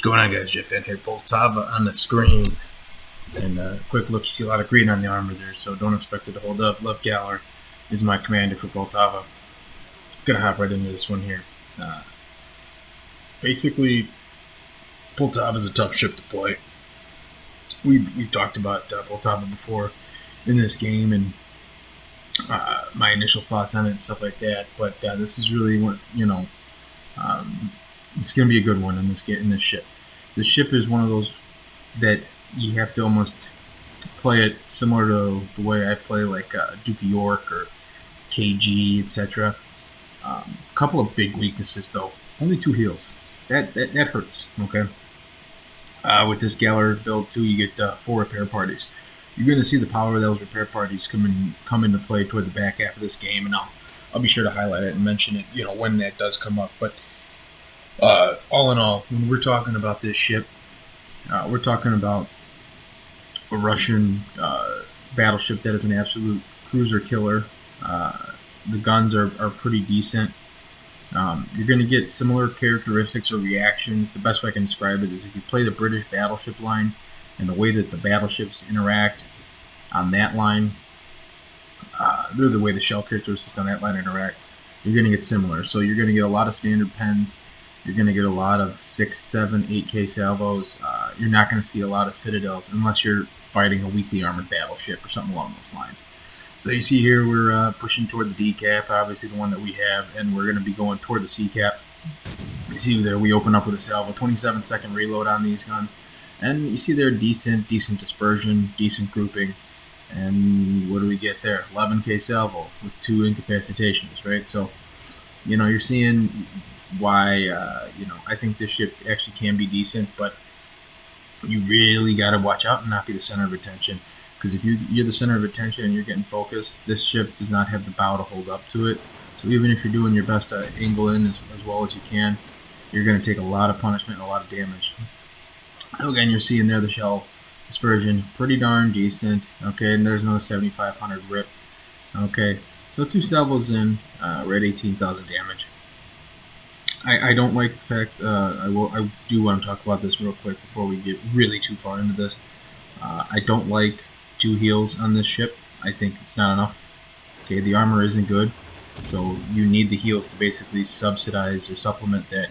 Going on, guys? Jeff in here. Poltava on the screen. And quick look, you see a lot of green on the armor there, so don't expect it to hold up. Love Galler is my commander for Poltava. Gonna hop right into this one here. Basically, Poltava is a tough ship to play. We've talked about Poltava before in this game and my initial thoughts on it and stuff like that. But this is really what it's gonna be a good one in this ship. This ship is one of those that you have to almost play it similar to the way I play like Duke of York or KG, etc. Couple of big weaknesses though. Only 2 heals. That hurts. Okay. With this Galler build too, you get 4 repair parties. You're going to see the power of those repair parties come into play toward the back half of this game, and I'll be sure to highlight it and mention it, when that does come up. But all in all, when we're talking about this ship, we're talking about a Russian battleship that is an absolute cruiser killer. The guns are pretty decent. You're going to get similar characteristics or reactions. The best way I can describe it is if you play the British battleship line and the way that the battleships interact on that line, the way the shell characteristics on that line interact, you're going to get similar. So you're going to get a lot of standard pens. You're going to get a lot of 6, 7, 8K salvos. You're not going to see a lot of citadels unless you're fighting a weakly armored battleship or something along those lines. So you see here we're pushing toward the D cap, obviously the one that we have, and we're going to be going toward the C cap. You see there we open up with a salvo, 27-second reload on these guns, and you see there decent dispersion, decent grouping, and what do we get there? 11K salvo with 2 incapacitations, right? So you're seeing why I think this ship actually can be decent, but you really got to watch out and not be the center of attention. Because if you're the center of attention and you're getting focused, this ship does not have the bow to hold up to it. So even if you're doing your best to angle in as well as you can, you're going to take a lot of punishment and a lot of damage. Again, you're seeing there the shell dispersion, pretty darn decent. Okay, and there's no 7,500 rip. Okay, so 2 salvos in, we're at 18,000 damage. I don't like the fact, I do want to talk about this real quick before we get really too far into this. I don't like 2 heals on this ship. I think it's not enough. Okay, the armor isn't good, so you need the heals to basically subsidize or supplement that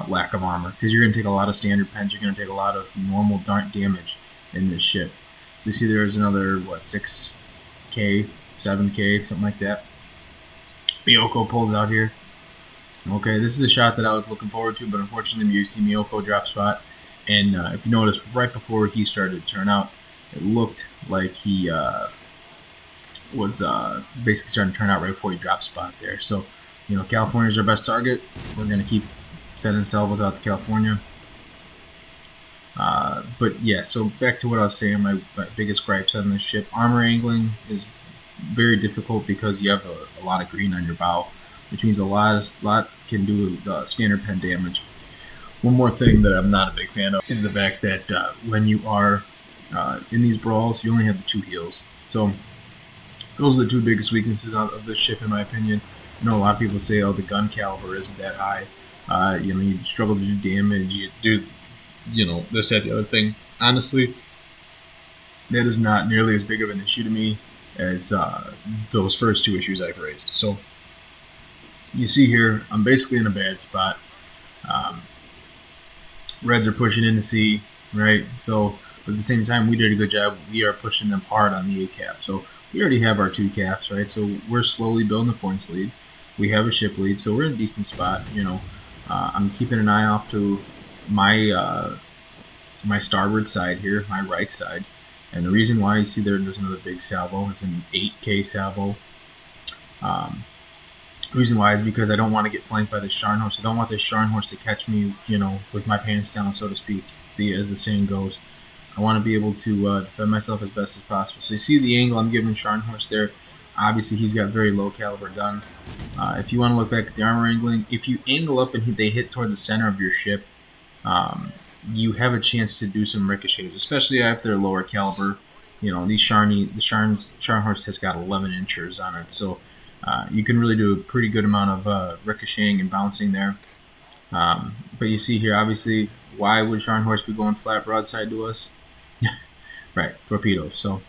lack of armor, because you're going to take a lot of standard pens, you're going to take a lot of normal damage in this ship. So you see there's another, 6K, 7K, something like that. Miyoko pulls out here. Okay, this is a shot that I was looking forward to, but unfortunately you see Miyoko drop spot. And if you notice, right before he started to turn out, it looked like he was basically starting to turn out right before he dropped spot there. So, California is our best target. We're going to keep sending salvos out to California. But yeah, so back to what I was saying, my biggest gripes on this ship. Armor angling is very difficult because you have a lot of green on your bow, which means a lot can do standard pen damage. One more thing that I'm not a big fan of is the fact that when you are in these brawls, you only have the 2 heals. So those are the 2 biggest weaknesses of this ship, in my opinion. A lot of people say, oh, the gun caliber isn't that high. You struggle to do damage. You do, this, that, the other thing. Honestly, that is not nearly as big of an issue to me as those first 2 issues I've raised. So you see here, I'm basically in a bad spot. Reds are pushing into C, right? So, but at the same time, we did a good job. We are pushing them hard on the A cap. So we already have our 2 caps, right? So we're slowly building the points lead. We have a ship lead, so we're in a decent spot. I'm keeping an eye off to my my starboard side here, my right side. And the reason why you see there's another big salvo, it's an 8K salvo. The reason why is because I don't want to get flanked by this Scharnhorst. I don't want this Scharnhorst to catch me, with my pants down, so to speak, as the saying goes. I want to be able to defend myself as best as possible. So you see the angle I'm giving Scharnhorst there. Obviously, he's got very low caliber guns. If you want to look back at the armor angling, if you angle up and they hit toward the center of your ship, you have a chance to do some ricochets, especially if they're lower caliber. These Scharnhorst has got 11 inchers on it, so you can really do a pretty good amount of ricocheting and bouncing there. But you see here, obviously, why would Scharnhorst be going flat broadside to us? Right, torpedoes. So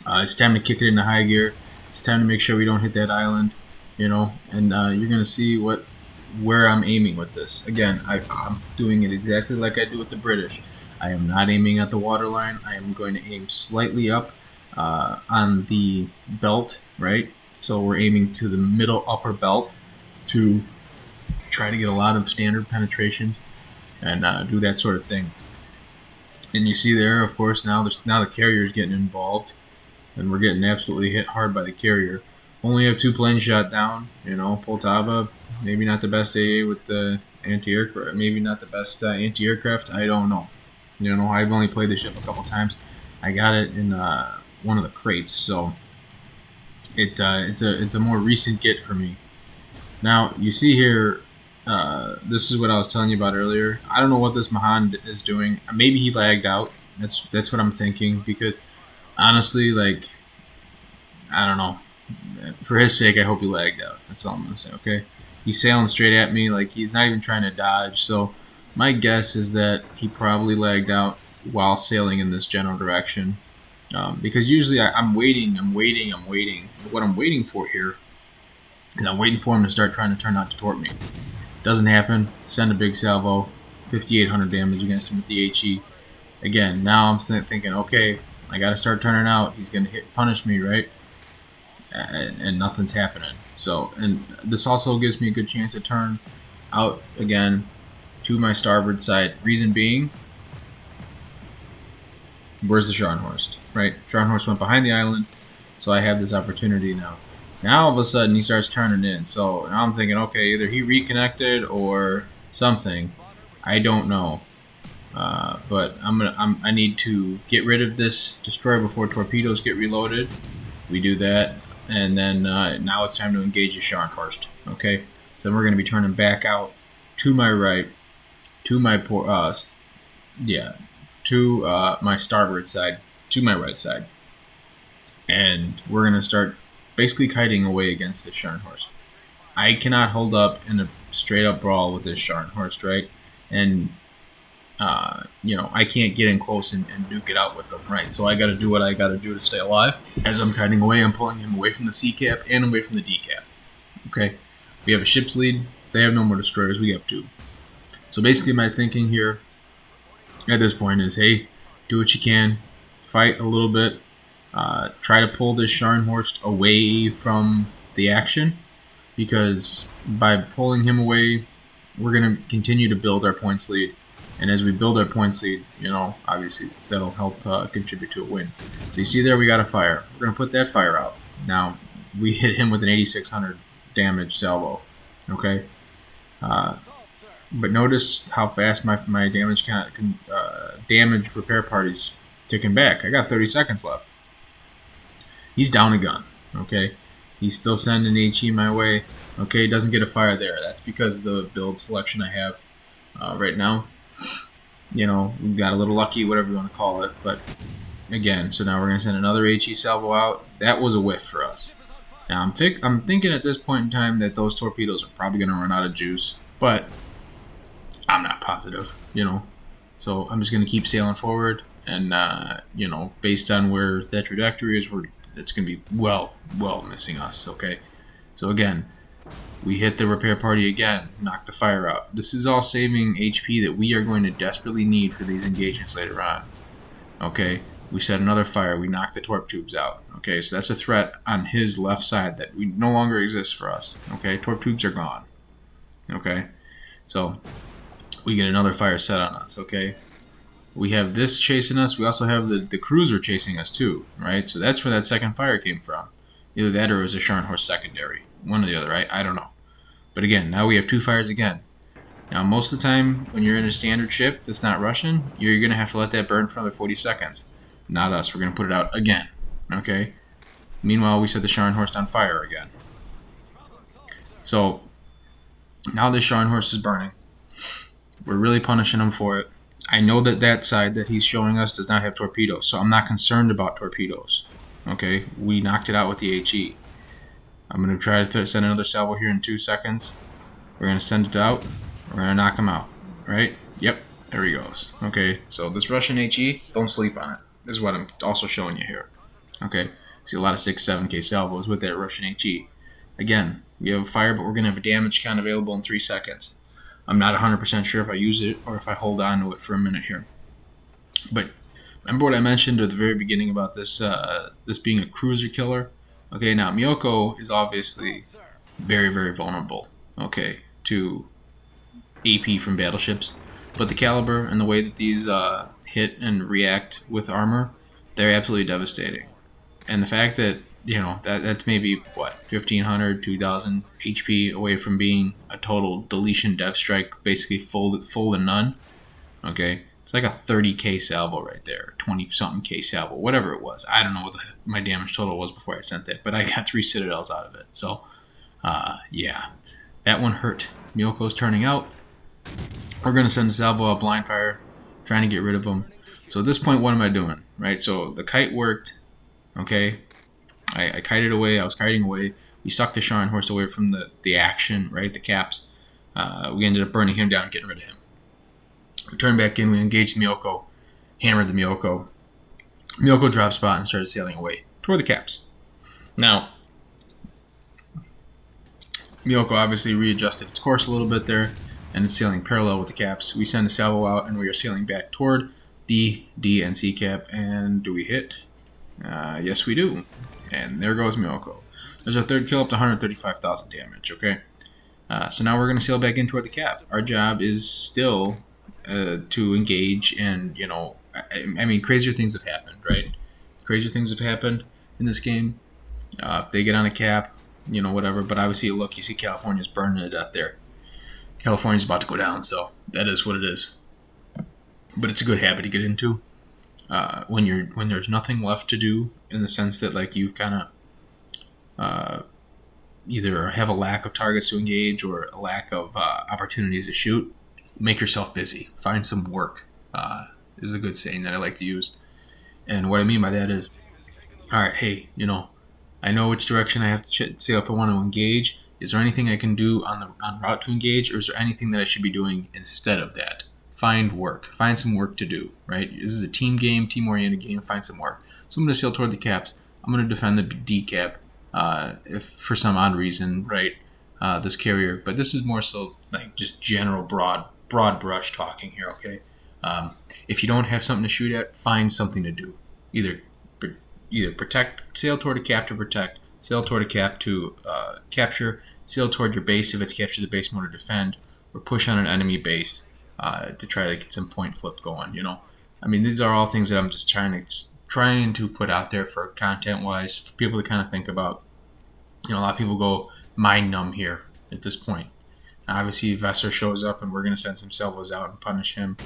it's time to kick it into high gear. It's time to make sure we don't hit that island, and you're going to see where I'm aiming with this. Again, I'm doing it exactly like I do with the British. I am not aiming at the waterline. I am going to aim slightly up on the belt, right? So we're aiming to the middle upper belt to try to get a lot of standard penetrations and do that sort of thing. And you see there, of course, now the carrier is getting involved, and we're getting absolutely hit hard by the carrier. Only have 2 planes shot down. Poltava, maybe not the best AA with the anti-aircraft, maybe not the best anti-aircraft. I don't know. I've only played the ship a couple times. I got it in one of the crates, so it's a more recent get for me. Now you see here, this is what I was telling you about earlier. I don't know what this Mahan is doing. Maybe he lagged out. That's what I'm thinking, because honestly, like, I don't know. For his sake, I hope he lagged out. That's all I'm gonna say. Okay, he's sailing straight at me, like he's not even trying to dodge. So my guess is that he probably lagged out while sailing in this general direction, because usually I'm waiting. What I'm waiting for here is I'm waiting for him to start trying to turn out to torp me. Doesn't happen. Send a big salvo, 5,800 damage against him with the HE. Again, now I'm thinking, okay, I got to start turning out. He's going to punish me, right? And nothing's happening. So, and this also gives me a good chance to turn out again to my starboard side. Reason being, where's the Scharnhorst, right? Scharnhorst went behind the island, so I have this opportunity now. Now all of a sudden he starts turning in. So now I'm thinking, okay, either he reconnected or something. I don't know. But I need to get rid of this destroyer before torpedoes get reloaded. We do that, and then now it's time to engage the Scharnhorst. Okay, so then we're going to be turning back out to my right, to my my starboard side, to my right side, and we're going to start basically kiting away against this Scharnhorst. I cannot hold up in a straight up brawl with this Scharnhorst, right? And I can't get in close and duke it out with them, right? So I got to do what I got to do to stay alive. As I'm kiting away, I'm pulling him away from the C cap and away from the D cap. Okay, we have a ship's lead. They have no more destroyers. We have 2. So basically, my thinking here at this point is, hey, do what you can, fight a little bit, try to pull this Scharnhorst away from the action, because by pulling him away, we're going to continue to build our points lead. And as we build our points lead, obviously that'll help contribute to a win. So you see there, we got a fire. We're going to put that fire out. Now, we hit him with an 8,600 damage salvo. Okay? But notice how fast my damage damage repair party's ticking back. I got 30 seconds left. He's down a gun. Okay? He's still sending HE my way. Okay, doesn't get a fire there. That's because the build selection I have right now. We got a little lucky, whatever you want to call it. But again, so now we're going to send another HE salvo out. That was a whiff for us. Now I'm thinking at this point in time that those torpedoes are probably going to run out of juice, but I'm not positive. So I'm just going to keep sailing forward, and based on where that trajectory is, it's going to be well missing us. Okay, so again, we hit the repair party again, knock the fire out. This is all saving HP that we are going to desperately need for these engagements later on. Okay, we set another fire, we knock the torp tubes out. Okay, so that's a threat on his left side that we no longer exists for us. Okay, torp tubes are gone. Okay, so we get another fire set on us. Okay, we have this chasing us. We also have the cruiser chasing us too, right? So that's where that second fire came from. Either that or it was a Scharnhorst secondary. One or the other, right? I don't know. But again, now we have 2 fires again. Now, most of the time, when you're in a standard ship that's not Russian, you're going to have to let that burn for another 40 seconds. Not us. We're going to put it out again. Okay? Meanwhile, we set the Scharnhorst on fire again. So, now this Scharnhorst is burning. We're really punishing him for it. I know that side that he's showing us does not have torpedoes, so I'm not concerned about torpedoes. Okay? We knocked it out with the HE. I'm going to try to send another salvo here in 2 seconds. We're going to send it out. We're gonna knock him out, right? Yep, there he goes. Okay, so this Russian HE, don't sleep on it. This is what I'm also showing you here. Okay, see a lot of 6, 7K salvos with that Russian HE. Again, we have a fire, but we're gonna have a damage count available in 3 seconds. I'm not 100% sure if I use it or if I hold on to it for a minute here. But remember what I mentioned at the very beginning about this this being a cruiser killer? Okay, now Miyoko is obviously very, very vulnerable, okay, to AP from battleships. But the caliber and the way that these hit and react with armor, they're absolutely devastating. And the fact that, you know, that's maybe, what, 1,500, 2,000 HP away from being a total deletion death strike, basically full to none, okay? It's like a 30k salvo right there, 20-something k salvo, whatever it was. I don't know what my damage total was before I sent that, but I got 3 citadels out of it. So, yeah, that one hurt. Miyoko's turning out. We're going to send a salvo out blind fire, trying to get rid of them. So at this point, what am I doing, right? So the kite worked, okay? I kited away. I was kiting away. We sucked the Sharn horse away from the action, right? The caps. We ended up burning him down, getting rid of him. We turned back in. We engaged Miyoko, hammered the Miyoko. Miyoko dropped spot and started sailing away toward the caps. Now, Miyoko obviously readjusted its course a little bit there, and it's sailing parallel with the caps. We send a salvo out, and we are sailing back toward the D and C cap. And do we hit? Yes, we do. And there goes Miyoko. There's our third kill, up to 135,000 damage, okay? So now we're going to sail back in toward the cap. Our job is still to engage, and, you know, I mean, crazier things have happened, right? Crazier things have happened in this game. If they get on a cap, you know, whatever. But obviously, look, you see California's burning to death there. California's about to go down, so that is what it is. But it's a good habit to get into when there's nothing left to do, in the sense that, like, you kind of either have a lack of targets to engage or a lack of opportunities to shoot. Make yourself busy. Find some work. Is a good saying that I like to use. And what I mean by that is, all right, hey, you know, I know which direction I have to sail if I want to engage. Is there anything I can do on route to engage, or is there anything that I should be doing instead of that? Find work. Find some work to do, right? This is a team game, team-oriented game. Find some work. So I'm going to sail toward the caps. I'm going to defend the D cap if for some odd reason, right, this carrier. But this is more so like just general broad brush talking here, okay? If you don't have something to shoot at, find something to do. Either protect, sail toward a cap to protect, sail toward a cap to capture, sail toward your base if it's capture the base mode to defend, or push on an enemy base to try to get some point flip going, you know? I mean, these are all things that I'm just trying to put out there for content-wise, for people to kind of think about. You know, a lot of people go mind numb here at this point. Obviously, Vesser shows up, and we're going to send some salvos out and punish him,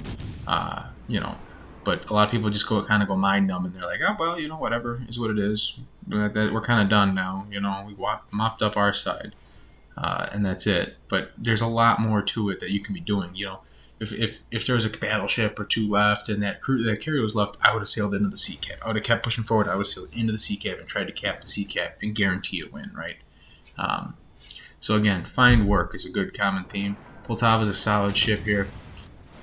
you know. But a lot of people just go mind numb, and they're like, oh, well, you know, whatever is what it is. We're kind of done now, you know. We mopped up our side, and that's it. But there's a lot more to it that you can be doing, you know. If there was a battleship or two left and that carrier was left, I would have sailed into the sea cap. I would have kept pushing forward. I would have sailed into the sea cap and tried to cap the sea cap and guarantee a win, right? So again, find work is a good common theme. Poltava is a solid ship here.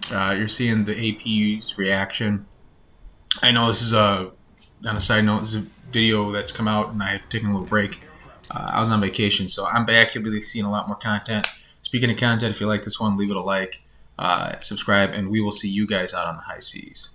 You're seeing the AP's reaction. I know this is on a side note, this is a video that's come out and I've taken a little break. I was on vacation, so I'm back. You'll be seeing a lot more content. Speaking of content, if you like this one, leave it a like. Subscribe, and we will see you guys out on the high seas.